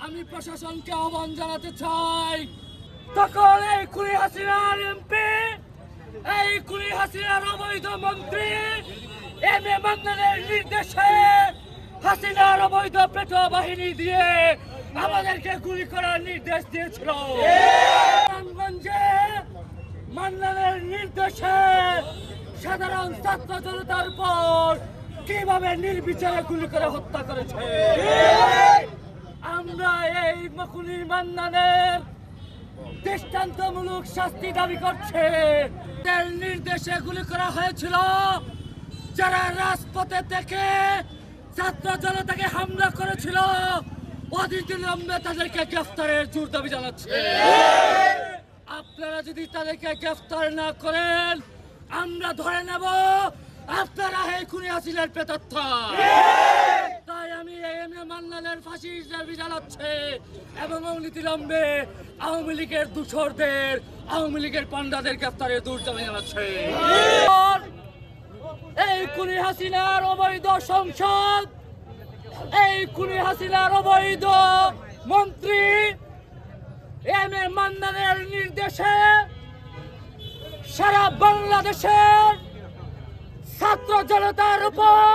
আমি প্রশাসনকে আহ্বান জানাতে চাই, তখন এই খুনি হাসিনার এমপি, এই খুনি হাসিনার অবৈধ মন্ত্রী এম এ মান্নানের নির্দেশে হাসিনার অবৈধ পেটো বাহিনী দিয়ে আমাদেরকে গুলি করার নির্দেশ দিয়েছিল। রামগঞ্জে মান্নানের নির্দেশে সাধারণ ছাত্র জনতার উপর কিভাবে নির্বিচারে গুলি করে হত্যা করেছে, আমরা এই খুনি মান্নানের দৃষ্টান্তমূলক শাস্তি দাবি করছে। নির্দেশে গুলি করা হয়েছিল, যারা রাজপথে থেকে ছাত্র জনতাকে হামলা করেছিল অবিলম্বে তাদেরকে গ্রেফতারের জোর দাবি জানাচ্ছে। আপনারা যদি তাদেরকে গ্রেফতার না করেন আমরা ধরে নেব আপনারা এই খুনি হাসিনার প্রেতাত্মা। তাই আমি এম এ মান্নানের ফাঁসির দাবি জানাচ্ছি এবং অবিলম্বে আওয়ামী লীগের দূষরদের, আওয়ামী লীগের পান্ডাদের গ্রেফতারের জোর দাবি জানাচ্ছে। এই খুনি হাসিনার অবৈধ সংসদ, এই খুনি হাসিনার অবৈধ মন্ত্রী এম এ মান্নানের নির্দেশে সারা বাংলাদেশের ছাত্র জনতার উপর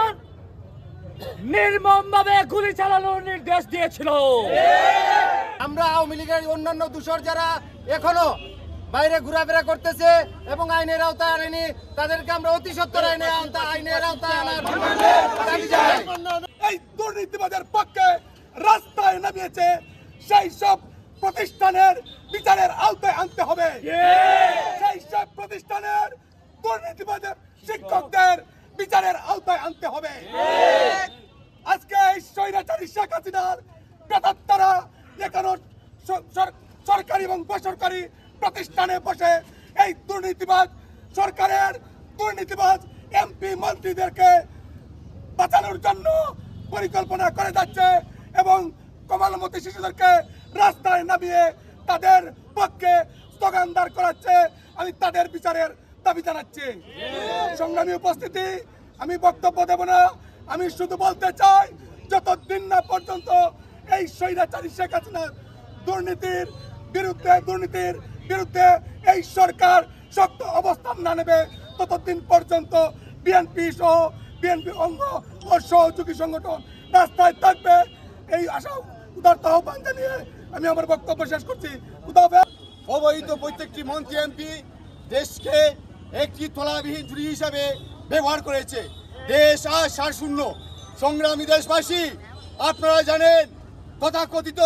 নির্মমভাবে গুলি চালানোর নির্দেশ দিয়েছিল। আমরা আওয়ামী লীগের অন্যান্য দূষর যারা এখনো বাইরে ঘোরাফেরা করতেছে এবং আইনের আওতায় আনেনি, তাদেরকে আমরা অতি সত্বর আইনের আওতায় আনার দাবি জানাই। এই দুর্নীতিবাদের পক্ষে রাস্তায় নামিয়েছে, সেই সব প্রতিষ্ঠানের বিচারের আওতায় আনতে হবে। সেই সব প্রতিষ্ঠানের দুর্নীতিবাদের শিক্ষকদের বিচারের আওতায় আনতে হবে। আজকে এই স্বৈরাচারী শেখ হাসিনার প্রেতাত্মারা এখনো সরকারি এবং বেসরকারি প্রতিষ্ঠানে বসে এই দুর্নীতিবাজ সরকারের দুর্নীতিবাজ এমপি মন্ত্রীদেরকে বাঁচানোর জন্য পরিকল্পনা করে যাচ্ছে এবং কমলমতি শিশুদেরকে রাস্তায় নামিয়ে তাদের পক্ষে স্লোগান দাঁড় করাচ্ছে। আমি তাদের বিচারের দাবি জানাচ্ছি। সংগ্রামী উপস্থিতি, আমি বক্তব্য দেব না, আমি শুধু বলতে চাই যতদিন না পর্যন্ত এই স্বৈরাচারী শেখ হাসিনার দুর্নীতির বিরুদ্ধে এই সরকার শক্ত অবস্থান না নেবে ততদিন পর্যন্ত বিএনপি সহ বিএনপি অঙ্গ ও সহযোগী সংগঠন রাস্তায় থাকবে। এই আশা উদারতা আহ্বান জানিয়ে আমি আমার বক্তব্য শেষ করছি। অবৈধ প্রত্যেকটি মন্ত্রী এমপি দেশকে একটি তলাবিহীন ঝুড়ি হিসাবে ব্যবহার করেছে। দেশ আজ সারশূন্য। সংগ্রামী দেশবাসী, আপনারা জানেন তথাকথিত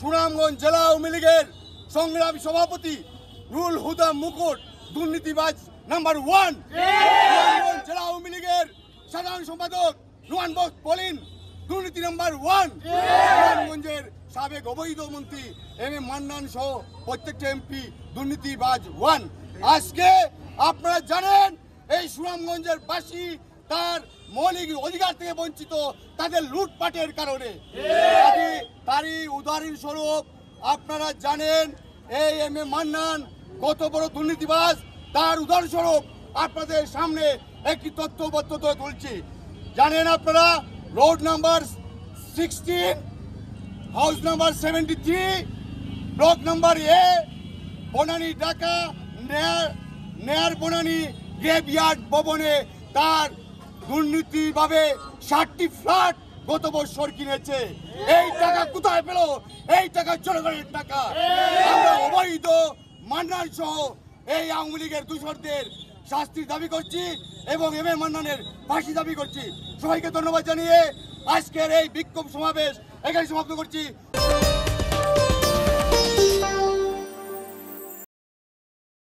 সুনামগঞ্জ জেলা আওয়ামী লীগের সংগ্রামী সভাপতি রুহুল হুদা মুকুট দুর্নীতিবাজ নাম্বার 1, জেলা আওয়ামী লীগের সাধারণ সম্পাদক নুয়ান বক্স পলিন দুর্নীতি নাম্বার 1, সুনামগঞ্জের সাবেক অবৈধ মন্ত্রী এম এ মান্নান সহ প্রত্যেকটা এমপি দুর্নীতিবাজ 1। আজকে আপনারা জানেন এই সুনামগঞ্জের বাসী তার মৌলিক অধিকার থেকে বঞ্চিত তাদের লুটপাটের কারণে। তারই উদাহরণস্বরূপ আপনারা জানেন এই এম এ মান্নান কত বড় দুর্নীতিবাজ, তার উদাহরণস্বরূপ আপনাদের সামনে একটি তথ্যবদ্ধ তুলছি। জানেন আপনারা road number 16, house number 73, block number A, Banani Dhaka নেয়ার বনানী গ্রেভইয়ার্ড ভবনে তার দুর্নীতিভাবে 60টি ফ্ল্যাট গত বছর কিনেছে। এই টাকা কোথায় পেল? এই টাকা জনগণের টাকা। আমরা অবৈধ মান্নান সহ এই আওয়ামী লীগের দূষরদের শাস্তির দাবি করছি এবং এম এ মান্নানের ফাঁসি দাবি করছি। সবাইকে ধন্যবাদ জানিয়ে আজকের এই বিক্ষোভ সমাবেশ এখানে সমাপ্ত করছি।